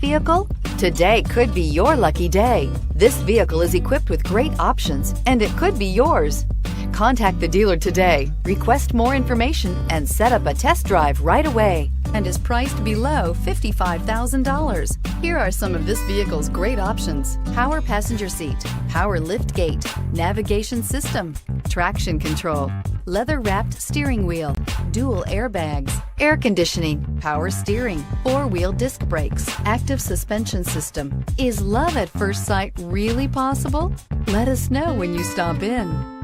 vehicle? Today could be your lucky day. This vehicle is equipped with great options and it could be yours. Contact the dealer today, request more information, and set up a test drive right away, and is priced below $55,000. Here are some of this vehicle's great options: power passenger seat, power lift gate, navigation system, traction control, leather-wrapped steering wheel, dual airbags, air conditioning, power steering, four-wheel disc brakes, active suspension system. Is love at first sight really possible? Let us know when you stop in.